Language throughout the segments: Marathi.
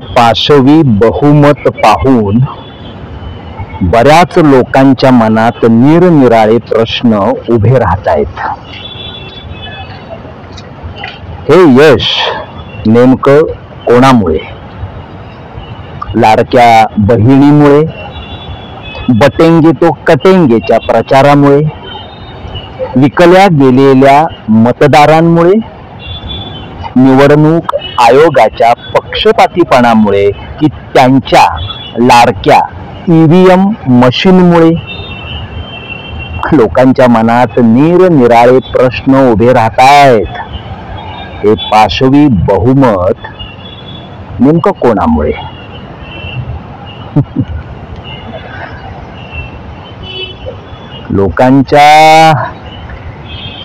पाशवी बहुमत पाहून बऱ्याच लोकांच्या मनात निरनिराळे प्रश्न उभे राहत आहेत. हे यश नेमकं कोणामुळे? लाडक्या बहिणीमुळे, बटेंगे तो कटेंगेच्या प्रचारामुळे, विकल्या गेलेल्या मतदारांमुळे, निवडणूक आयोगाच्या पक्षपातीपणामुळे, की त्यांच्या लाडक्या ईव्हीएम मशीनमुळे? लोकांच्या मनात निरनिराळे प्रश्न उभे राहत आहेत. हे पाशवी बहुमत नेमकं कोणामुळे? लोकांच्या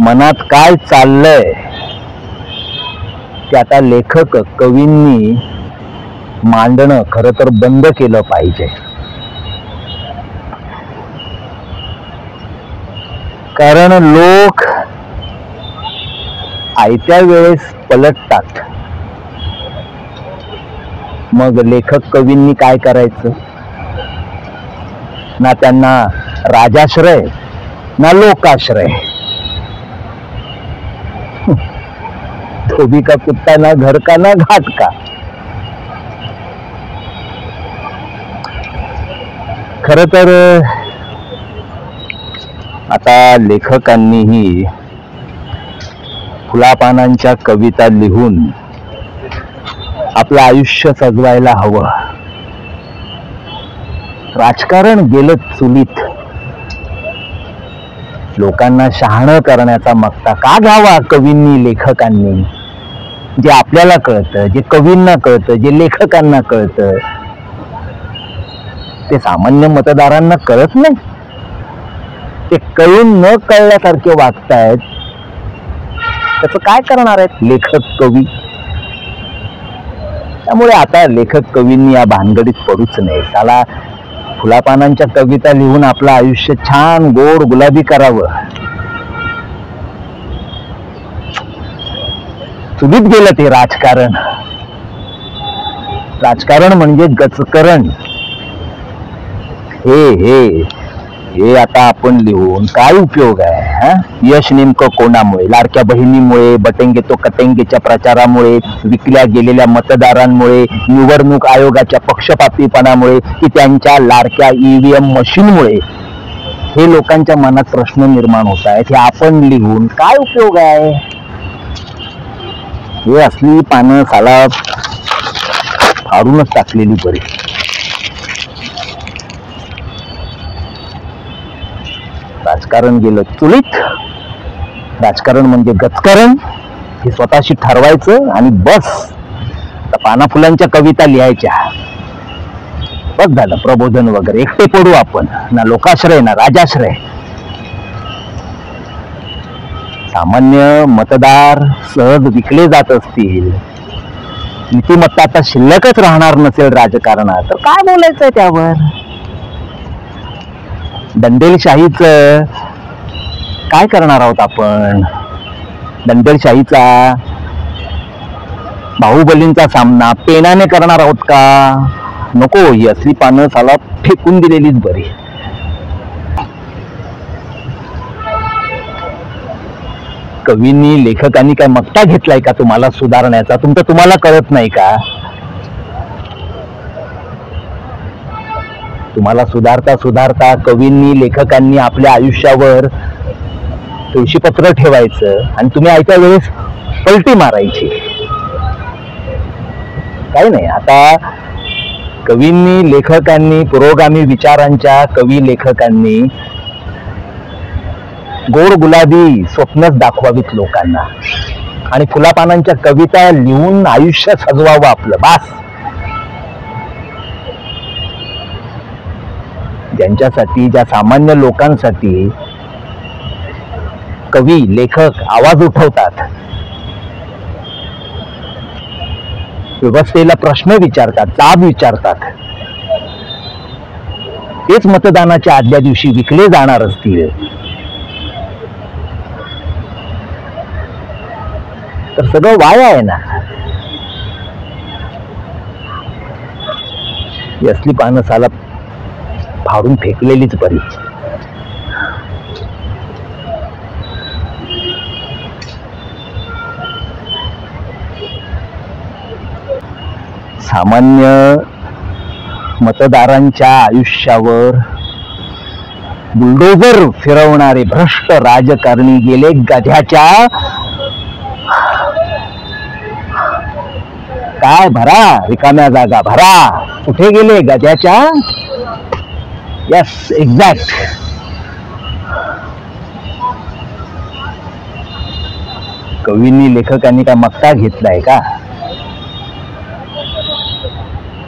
मनात काय चाललंय ते आता लेखक कवींनी मांडणं खरं तर बंद केलं पाहिजे. कारण लोक आयत्या वेळेस पलटतात. मग लेखक कवींनी काय करायचं? ना त्यांना राजाश्रय ना लोकाश्रय. धोबी का कुत्ता ना घर का ना घाट का. खर तर आता लेखकांनीही फुलापानांच्या कविता लिहून आपलं आयुष्य सजवायला हवं. राजकारण गेलं चुलीत. लोकांना शहाणं करण्याचा मक्ता का घ्यावा कवींनी, लेखकांनी? जे आपल्याला कळतं, जे कवींना कळतं, जे लेखकांना कळतं, ते सामान्य मतदारांना कळत नाही. ते कळून न कळल्यासारखे वागतायत. त्याचं काय करणार आहेत लेखक कवी? त्यामुळे आता लेखक कवींनी या भानगडीत पडूच नाही. त्याला फुलापानांच्या कविता लिहून आपलं आयुष्य छान गोड गुलाबी करावं. चुलीत गेलं ते राजकारण. राजकारण म्हणजे गचकरण. हे आता आपण लिहून काय उपयोग आहे? यश नेमकं कोणामुळे? लाडक्या बहिणीमुळे, बटेंगे तो कटेंगेच्या प्रचारामुळे, विकल्या गेलेल्या मतदारांमुळे, निवडणूक आयोगाच्या पक्षपातीपणामुळे, की त्यांच्या लाडक्या ईव्हीएम मशीनमुळे? हे लोकांच्या मनात प्रश्न निर्माण होत आहेत. हे आपण लिहून काय उपयोग आहे? हे असली पानं साला फाडूनच टाकलेली बरी. राजकारण गेलं चुलीत. राजकारण म्हणजे गचकरण. हे स्वतःशी ठरवायचं आणि बस. पाना फुलांच्या कविता लिहायच्या, बस झालं. प्रबोधन वगैरे एकटे पडू आपण. ना लोकाश्रय ना राजाश्रय. सामान्य मतदार सहज विकले जात असतील, नीतिमत्ता आता शिल्लकच राहणार नसेल राजकारणात, तर काय बोलायचंय त्यावर? दंडेलशाहीच काय करणार आहोत आपण? दंडेलशाहीचा, बाहुबलींचा सामना पेनाने करणार आहोत का? नको. ही असली पानं साला फेकून दिलेलीच बरी. कवींनी, लेखकांनी काय मक्ता घेतलाय का तुम्हाला सुधारण्याचा? तुम्हाला कळत नाही का? तुम्हाला सुधारता सुधारता कवींनी, लेखकांनी आपल्या आयुष्यावर तुळशीपत्र ठेवायचं आणि तुम्ही ऐकत्या वेळेस पलटी मारायची. काही नाही. आता कवींनी, लेखकांनी, पुरोगामी विचारांच्या कवी लेखकांनी गोड गुलाबी स्वप्नच दाखवावीत लोकांना आणि फुलापानांच्या कविता लिहून आयुष्य सजवावं आपलं. बास. ज्यांच्यासाठी, ज्या सामान्य लोकांसाठी कवी, लेखक आवाज उठवतात, व्यवस्थेला प्रश्न विचारतात, जाब विचारतात, तेच मतदानाच्या आदल्या दिवशी विकले जाणार असतील तर सगळं वाया आहे ना. असली पानं साला फाडून फेकलेलीच बरी. सामान्य मतदारांच्या आयुष्यावर बुलडोजर फिरवणारे भ्रष्ट राजकारणी गेले गध्याच्या. काय भरा रिकाम्या जागा भरा. कुठे गेले गध्याच्या. Yes exact. कवींनी लेखकांनी का मक्ता घेतलाय का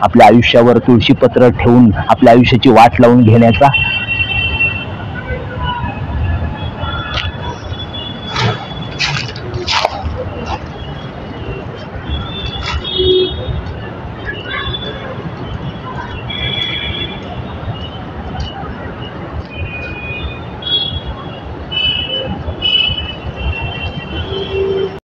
आपल्या आयुष्यावर तुळशीपत्र ठेवून आपल्या आयुष्याची वाट लावून घेण्याचा.